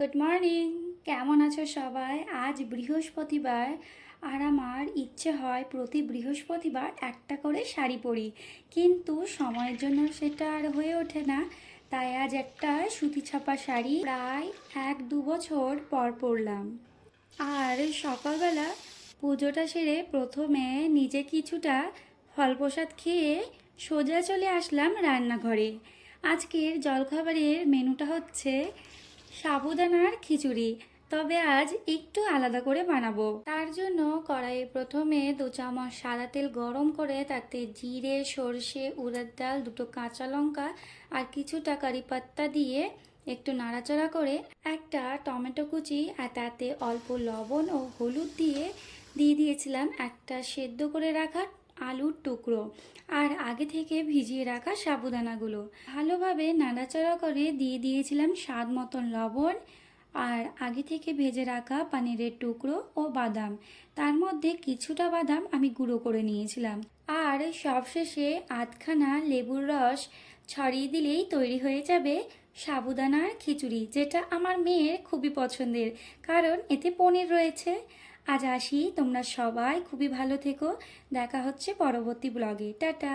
Good morning. কেমন আছো সবাই? আজ বৃহস্পতিবার, আর আমার ইচ্ছে হয় প্রতি বৃহস্পতিবার একটা করে শাড়ি পরি, কিন্তু সময়ের জন্য সেটা আর হয়ে ওঠে না। তাই আজ একটা সুতি ছাপা শাড়ি প্রায় 1-2 বছর পর পরলাম। আর সকালবেলা পুজোটা সেরে প্রথমে নিজে কিছুটা ফল প্রসাদ খেয়ে সোজা চলে আসলাম রান্নাঘরে। আজকের জলখাবারের মেনুটা হচ্ছে সাবুদানার খিচুড়ি, তবে আজ একটু আলাদা করে বানাবো। তার জন্য কড়াইয়ে প্রথমে 2 চামচ সাদা তেল গরম করে তাতে জিরে, সর্ষে, উড়দ ডাল, 2 কাঁচা লঙ্কা আর কিছুটা কারি পাত্তা দিয়ে একটু নাড়াচাড়া করে একটা টমেটো কুচি আর তাতে অল্প লবণ ও হলুদ দিয়ে দিয়েছিলাম একটা সেদ্ধ করে রাখা আলুর টুকরো আর আগে থেকে ভিজিয়ে রাখা সাবুদানাগুলো। ভালোভাবে নাড়াচাড়া করে দিয়েছিলাম স্বাদ মতন লবণ আর আগে থেকে ভেজে রাখা পনিরের টুকরো ও বাদাম। তার মধ্যে কিছুটা বাদাম আমি গুঁড়ো করে নিয়েছিলাম। আর সবশেষে আধখানা লেবুর রস ছড়িয়ে দিলেই তৈরি হয়ে যাবে সাবুদানার খিচুড়ি, যেটা আমার মেয়ের খুবই পছন্দের, কারণ এতে পনির রয়েছে। আজ আসি, তোমরা সবাই খুবই ভালো থেকো। দেখা হচ্ছে পরবর্তী ব্লগে। টাটা।